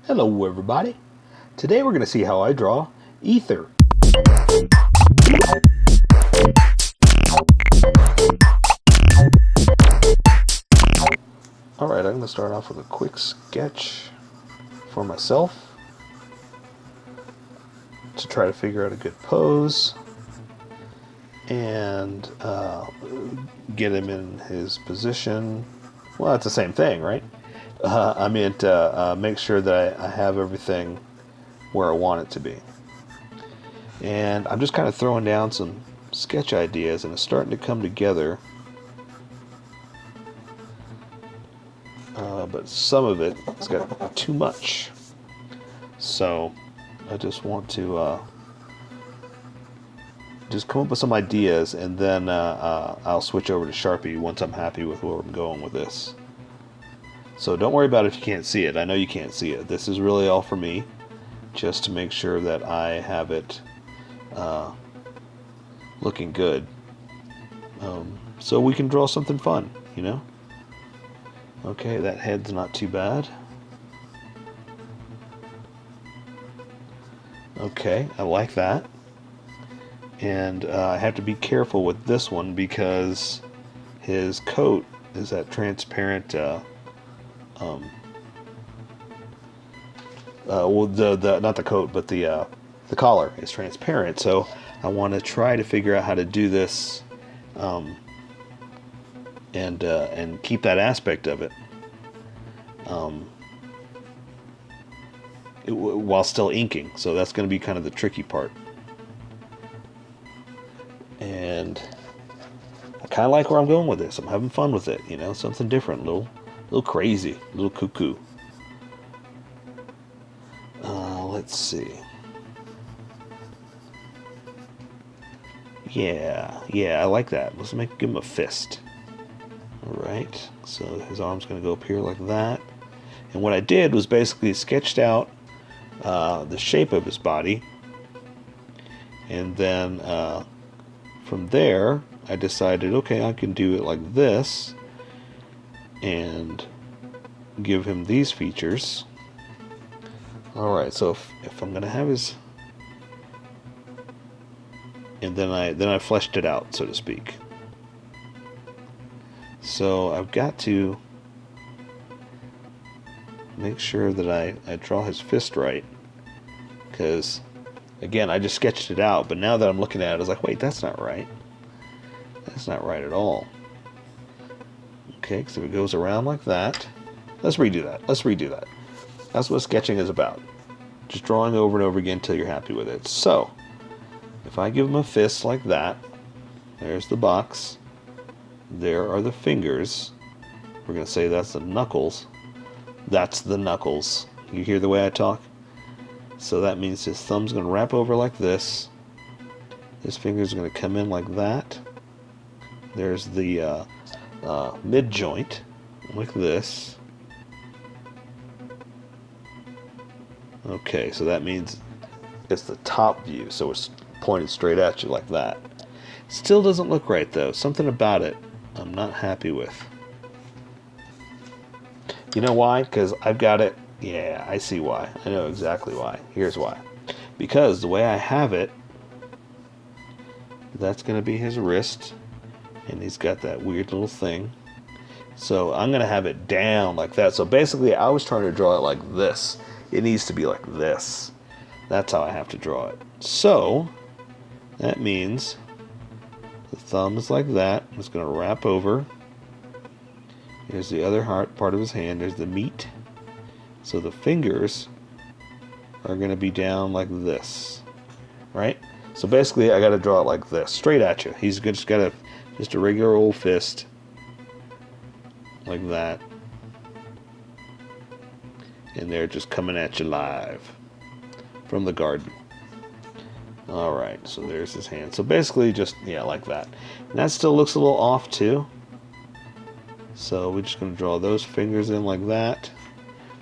Hello everybody. Today we're going to see how I draw ether. Alright, I'm going to start off with a quick sketch for myself to try to figure out a good pose and get him in his position. Well, it's the same thing, right? I meant to make sure that I have everything where I want it to be. And I'm just kind of throwing down some sketch ideas, and it's starting to come together. But some of it has got too much. So I just want to just come up with some ideas, and then I'll switch over to Sharpie once I'm happy with where I'm going with this. So don't worry about it if you can't see it. I know you can't see it. This is really all for me, just to make sure that I have it looking good. So we can draw something fun, you know? Okay, that head's not too bad. Okay, I like that. And I have to be careful with this one because his coat is that transparent well, the not the coat, but the collar is transparent. So I want to try to figure out how to do this, and keep that aspect of it, while still inking. So that's going to be kind of the tricky part. And I kind of like where I'm going with this. I'm having fun with it, you know, something different, a little crazy, a little cuckoo. Let's see. Yeah, I like that. Let's give him a fist. Alright, so his arm's going to go up here like that. And what I did was basically sketched out the shape of his body. And then from there, I decided, okay, I can do it like this and give him these features. Alright, so if I'm going to have his... And then I fleshed it out, so to speak. So I've got to make sure that I draw his fist right. Because, again, I just sketched it out, but now that I'm looking at it, I was like, wait, that's not right. That's not right at all. Okay, so it goes around like that. Let's redo that. That's what sketching is about. Just drawing over and over again until you're happy with it. So, if I give him a fist like that, there's the box. There are the fingers. We're going to say that's the knuckles. That's the knuckles. You hear the way I talk? So that means his thumb's going to wrap over like this. His fingers are going to come in like that. There's the mid joint, like this. Okay, so that means it's the top view, so it's pointed straight at you like that. Still doesn't look right though. Something about it I'm not happy with. You know why? Because I've got it. Yeah, I see why. I know exactly why. Here's why. Because the way I have it, that's going to be his wrist, and he's got that weird little thing. So I'm going to have it down like that. So basically I was trying to draw it like this. It needs to be like this. That's how I have to draw it. So that means the thumb is like that. It's going to wrap over. Here's the other part of his hand. There's the meat. So the fingers are going to be down like this, right? So basically I got to draw it like this, straight at you. He's just got just a regular old fist like that. And they're just coming at you live from the garden. Alright, so there's his hand. So basically just, yeah, like that. And that still looks a little off too. So we're just going to draw those fingers in like that.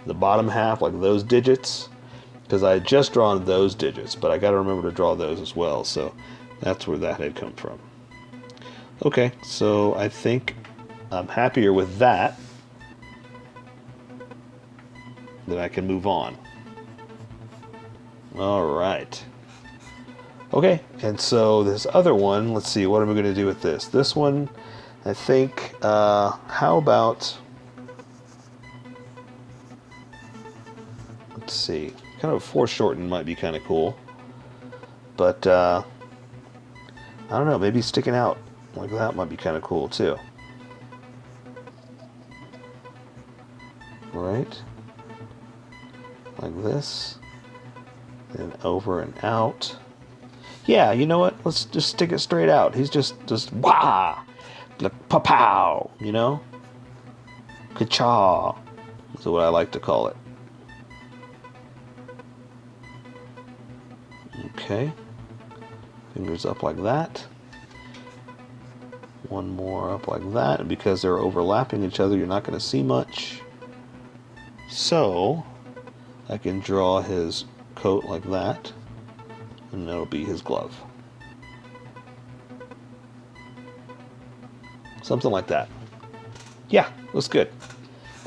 The bottom half, like those digits. Because I had just drawn those digits, but I got to remember to draw those as well. So that's where that had come from. Okay, so I think I'm happier with that. Then I can move on. All right. Okay, and so this other one, let's see, what am I going to do with this? This one, I think, how about, let's see, kind of a foreshorten might be kind of cool. But, I don't know, maybe sticking out like that might be kind of cool too. Right? Like this. And over and out. Yeah, you know what? Let's just stick it straight out. He's just wah! Like pa-pow, you know? Ka-chaw. That's what I like to call it. Okay. Fingers up like that. One more up like that. And because they're overlapping each other, you're not going to see much. So, I can draw his coat like that. And that'll be his glove. Something like that. Yeah, looks good.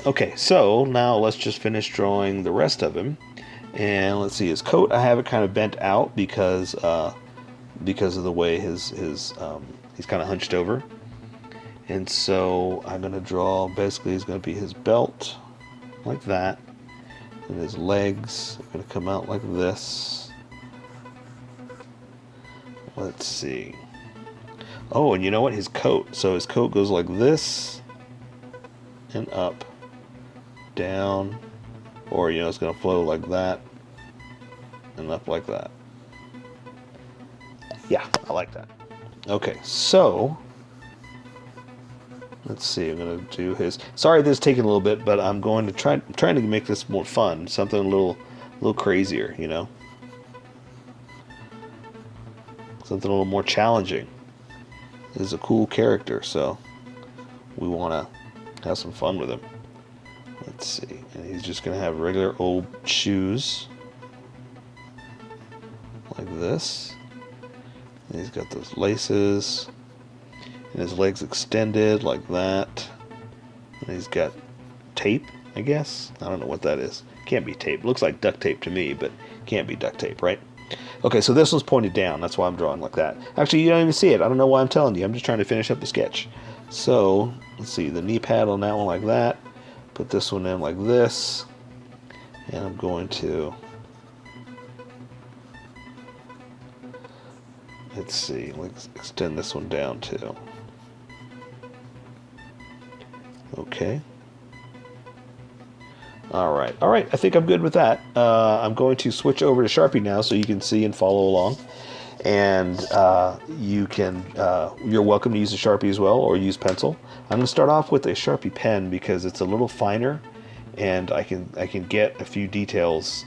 Okay, so now let's just finish drawing the rest of him. And let's see, his coat, I have it kind of bent out because of the way he's kind of hunched over. And so I'm going to draw, basically he's going to be his belt, like that. And his legs are going to come out like this. Let's see. Oh, and you know what? His coat. So his coat goes like this, and up, down, or, you know, it's going to flow like that, and up like that. Yeah, I like that. Okay, so let's see. I'm going to do his. Sorry, this is taking a little bit, but I'm going to trying to make this more fun, something a little crazier, you know, something a little more challenging. This is a cool character, so we want to have some fun with him. Let's see, and he's just going to have regular old shoes, like this. And he's got those laces, and his legs extended like that. And he's got tape, I guess. I don't know what that is. Can't be tape. Looks like duct tape to me, but can't be duct tape, right? Okay, so this one's pointed down. That's why I'm drawing like that. Actually, you don't even see it. I don't know why I'm telling you. I'm just trying to finish up the sketch. So, let's see. The knee pad on that one like that. Put this one in like this. And I'm going to... Let's see. Let's extend this one down too. Okay. Alright, I think I'm good with that. I'm going to switch over to Sharpie now so you can see and follow along. And you're welcome to use a Sharpie as well, or use pencil. I'm going to start off with a Sharpie pen because it's a little finer, and I can get a few details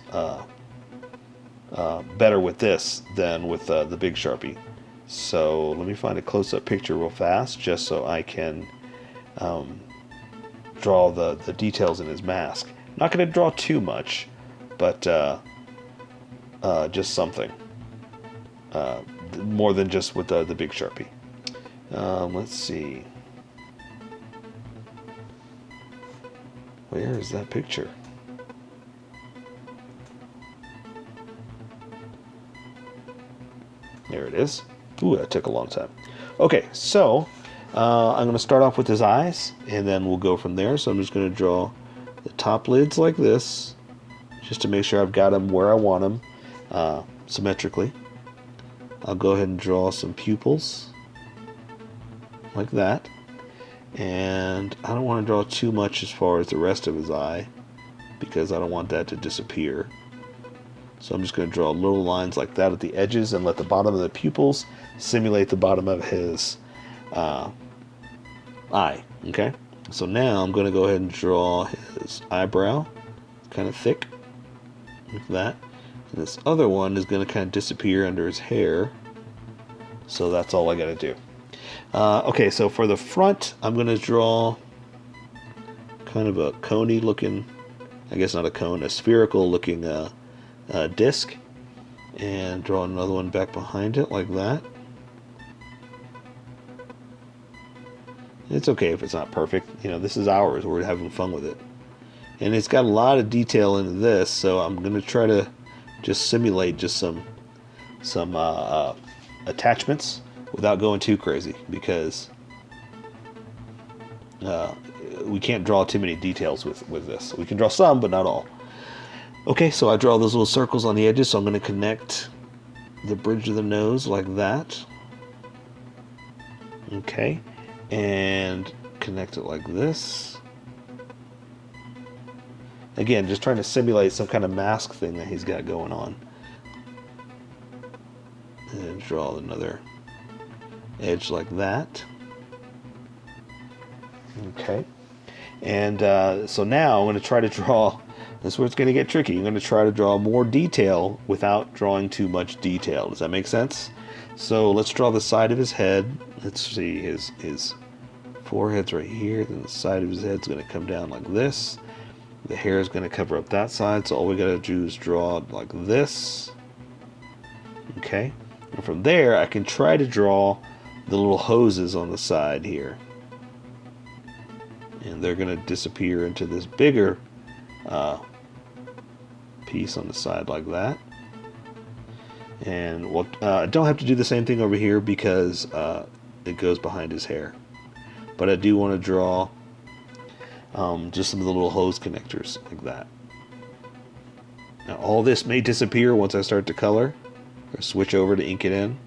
better with this than with the big Sharpie. So let me find a close-up picture real fast just so I can draw the details in his mask. Not going to draw too much, but just something. More than just with the big Sharpie. Let's see. Where is that picture? There it is. Ooh, that took a long time. Okay, so I'm going to start off with his eyes, and then we'll go from there. So I'm just going to draw the top lids like this, just to make sure I've got them where I want them, symmetrically. I'll go ahead and draw some pupils, like that. And I don't want to draw too much as far as the rest of his eye, because I don't want that to disappear. So I'm just going to draw little lines like that at the edges and let the bottom of the pupils simulate the bottom of his eye. Okay? So now I'm going to go ahead and draw his eyebrow, kind of thick, like that. And this other one is going to kind of disappear under his hair. So that's all I got to do. Okay, so for the front, I'm going to draw kind of a coney looking, I guess not a cone, a spherical looking disc, and draw another one back behind it like that. It's okay if it's not perfect. You know, this is ours. We're having fun with it. And it's got a lot of detail into this, so I'm going to try to just simulate just some attachments without going too crazy, because we can't draw too many details with this. We can draw some, but not all. Okay, so I draw those little circles on the edges, so I'm going to connect the bridge of the nose like that. Okay, and connect it like this. Again, just trying to simulate some kind of mask thing that he's got going on. And draw another edge like that. Okay, and so now I'm going to try to draw. This is where it's going to get tricky. I'm going to try to draw more detail without drawing too much detail. Does that make sense? So let's draw the side of his head. Let's see, his forehead's right here. Then the side of his head's going to come down like this. The hair is going to cover up that side. So all we got to do is draw it like this. Okay. And from there, I can try to draw the little hoses on the side here. And they're going to disappear into this bigger piece on the side like that. And I don't have to do the same thing over here because it goes behind his hair. But I do want to draw just some of the little hose connectors like that. Now all this may disappear once I start to color or switch over to ink it in.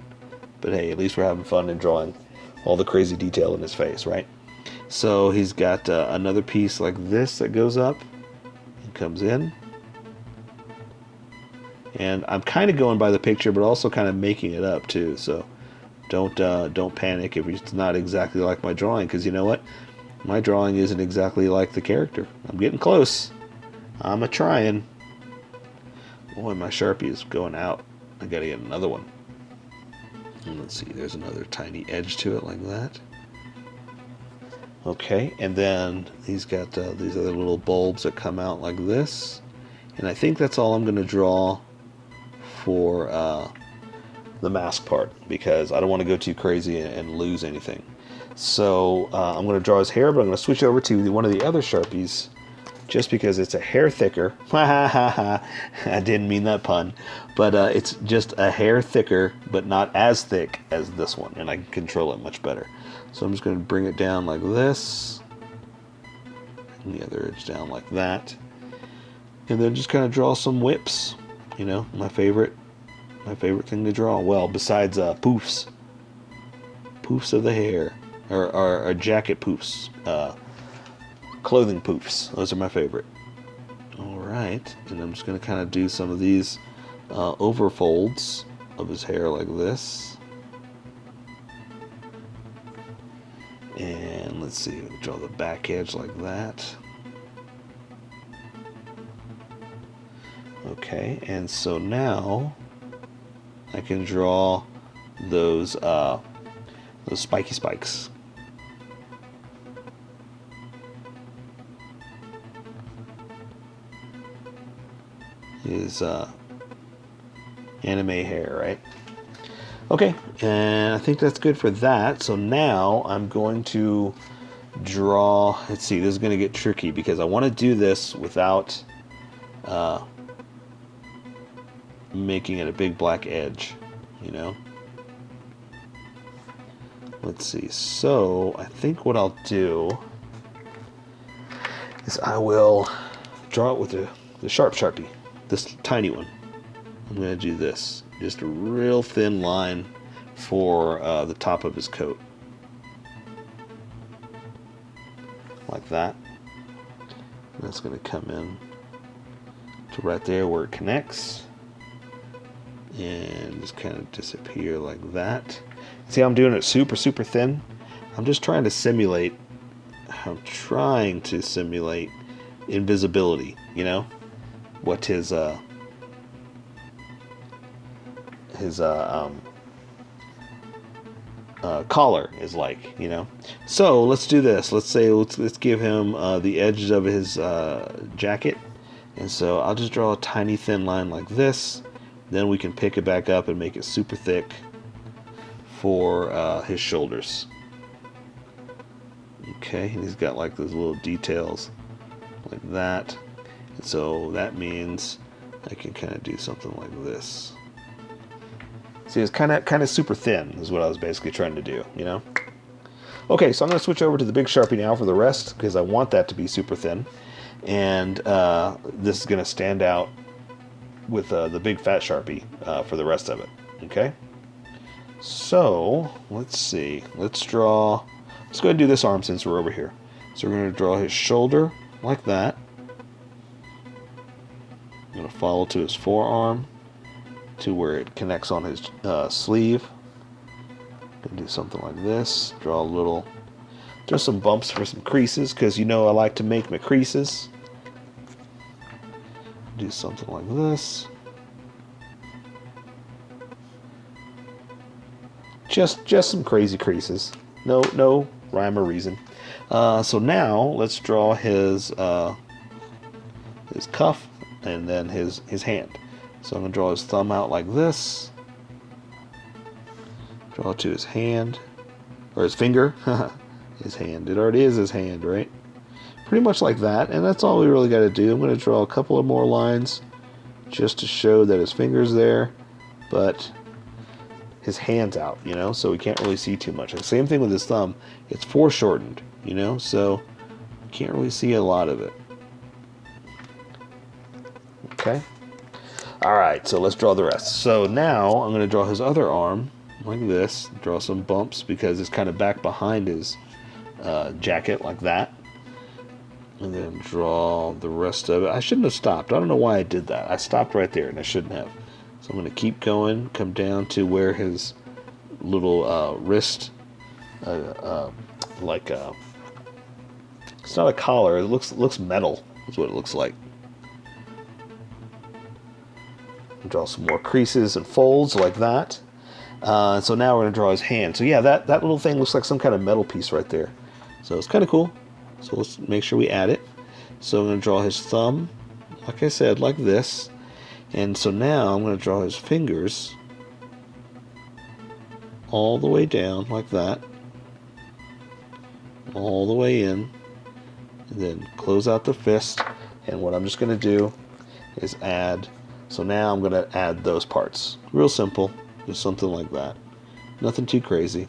But hey, at least we're having fun and drawing all the crazy detail in his face, right? So he's got another piece like this that goes up and comes in. And I'm kind of going by the picture, but also kind of making it up too. So don't panic if it's not exactly like my drawing, because you know what? My drawing isn't exactly like the character. I'm getting close. I'm trying. Boy, my Sharpie is going out. I gotta get another one. And let's see, there's another tiny edge to it like that. Okay, and then he's got these other little bulbs that come out like this. And I think that's all I'm going to draw for the mask part, because I don't want to go too crazy and lose anything. So I'm going to draw his hair, but I'm going to switch over to one of the other Sharpies just because it's a hair thicker. I didn't mean that pun. But it's just a hair thicker, but not as thick as this one, and I can control it much better. So I'm just going to bring it down like this, and the other edge down like that, and then just kind of draw some whips. You know, my favorite thing to draw. Well, besides poofs of the hair, or jacket poofs, clothing poofs. Those are my favorite. All right, and I'm just going to kind of do some of these overfolds of his hair like this. And let's see, draw the back edge like that. Okay, and so now I can draw those spiky spikes. His anime hair, right? Okay, and I think that's good for that. So now I'm going to draw, let's see, this is going to get tricky because I want to do this without making it a big black edge, you know? Let's see, so I think what I'll do is I will draw it with the sharp Sharpie, this tiny one. I'm going to do this. Just a real thin line for the top of his coat. Like that. And that's going to come in to right there where it connects. And just kind of disappear like that. See how I'm doing it super, super thin? I'm just trying to simulate. Invisibility, you know? What his collar is like, you know. So let's do this. Let's give him the edges of his jacket, and so I'll just draw a tiny thin line like this. Then we can pick it back up and make it super thick for his shoulders. Okay, and he's got like those little details like that, and so that means I can kind of do something like this. See, it's kind of super thin is what I was basically trying to do, you know? Okay, so I'm going to switch over to the big Sharpie now for the rest because I want that to be super thin. And this is going to stand out with the big fat Sharpie for the rest of it, okay? So, let's see. Let's go ahead and do this arm since we're over here. So we're going to draw his shoulder like that. I'm going to follow to his forearm to where it connects on his sleeve. Going to do something like this. Draw some bumps for some creases because you know I like to make my creases. Do something like this. Just some crazy creases. No rhyme or reason. So now let's draw his cuff and then his hand. So I'm going to draw his thumb out like this. Draw to his hand. Or his finger. His hand. It already is his hand, right? Pretty much like that. And that's all we really got to do. I'm going to draw a couple of more lines just to show that his finger's there. But his hand's out, you know, so we can't really see too much. The same thing with his thumb. It's foreshortened, you know, so you can't really see a lot of it. Okay. Alright, so let's draw the rest. So now I'm going to draw his other arm like this. Draw some bumps because it's kind of back behind his jacket like that. And then draw the rest of it. I shouldn't have stopped. I don't know why I did that. I stopped right there and I shouldn't have. So I'm going to keep going, come down to where his little wrist, it's not a collar, it looks metal, is what it looks like. Draw some more creases and folds like that. So now we're going to draw his hand. So yeah, that little thing looks like some kind of metal piece right there. So it's kind of cool. So let's make sure we add it. So I'm going to draw his thumb, like I said, like this. And so now I'm going to draw his fingers all the way down like that. All the way in. And then close out the fist. And what I'm just going to do is add. So now I'm going to add those parts. Real simple. Just something like that. Nothing too crazy.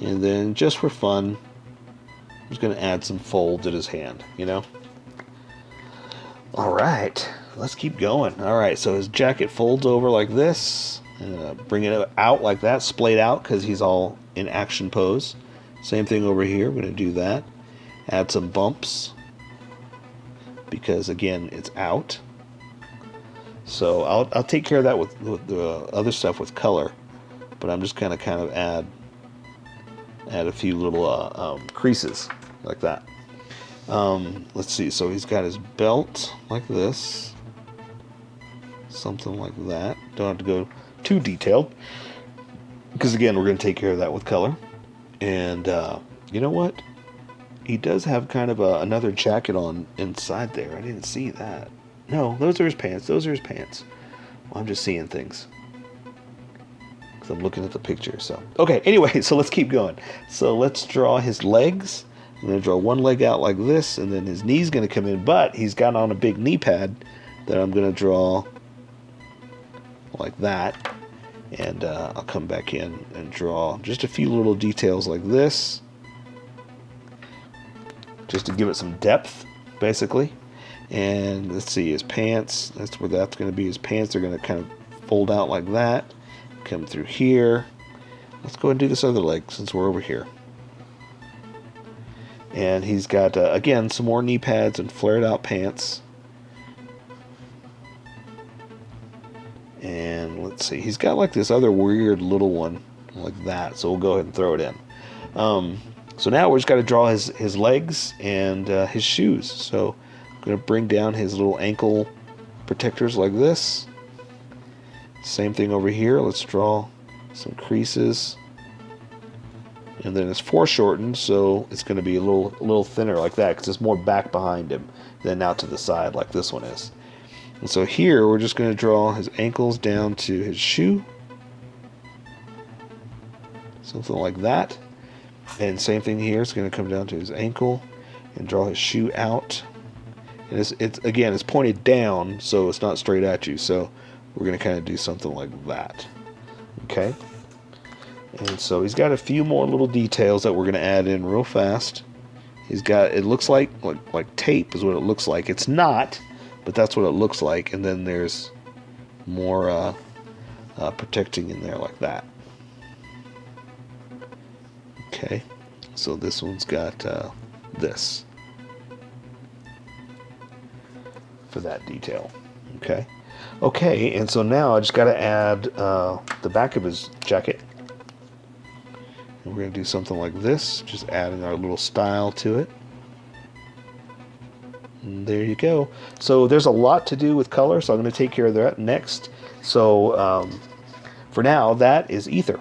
And then just for fun, I'm just going to add some folds at his hand, you know? Alright, let's keep going. Alright, so his jacket folds over like this. And bring it out like that, splayed out because he's all in action pose. Same thing over here, we're going to do that. Add some bumps because, again, it's out. So I'll take care of that with the other stuff with color. But I'm just going to kind of add a few little creases like that. Let's see, so he's got his belt like this, something like that. Don't have to go too detailed because, again, we're going to take care of that with color. And you know what, he does have kind of another jacket on inside there. I didn't see that. No, those are his pants. Well, I'm just seeing things because I'm looking at the picture. So okay, anyway, so let's keep going. So let's draw his legs. I'm going to draw one leg out like this, and then his knee's going to come in, but he's got on a big knee pad that I'm going to draw like that. And I'll come back in and draw just a few little details like this, just to give it some depth, basically. And let's see, his pants, that's where that's going to be. His pants are going to kind of fold out like that, come through here. Let's go ahead and do this other leg since we're over here. And he's got, again, some more knee pads and flared out pants. And let's see, he's got like this other weird little one like that. So we'll go ahead and throw it in. So now we're just got to draw his legs and his shoes. So I'm going to bring down his little ankle protectors like this. Same thing over here. Let's draw some creases. And then it's foreshortened, so it's going to be a little thinner like that because it's more back behind him than out to the side like this one is. And so here we're just going to draw his ankles down to his shoe. Something like that. And same thing here, it's going to come down to his ankle and draw his shoe out. And it's pointed down, so it's not straight at you. So we're going to kind of do something like that. Okay. And so he's got a few more little details that we're going to add in real fast. He's got, it looks like tape is what it looks like. It's not, but that's what it looks like. And then there's more protecting in there like that. Okay, so this one's got this for that detail. Okay, and so now I just got to add the back of his jacket. And we're going to do something like this, just adding our little style to it. And there you go. So there's a lot to do with color, so I'm going to take care of that next. So for now, that is ether.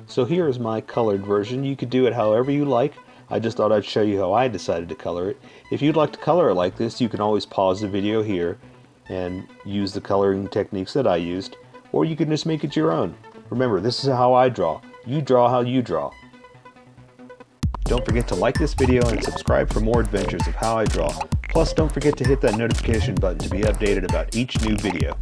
So here is my colored version. You could do it however you like. I just thought I'd show you how I decided to color it. If you'd like to color it like this, you can always pause the video here and use the coloring techniques that I used, or you can just make it your own. Remember, this is how I draw. You draw how you draw. Don't forget to like this video and subscribe for more adventures of how I draw. Plus, don't forget to hit that notification button to be updated about each new video.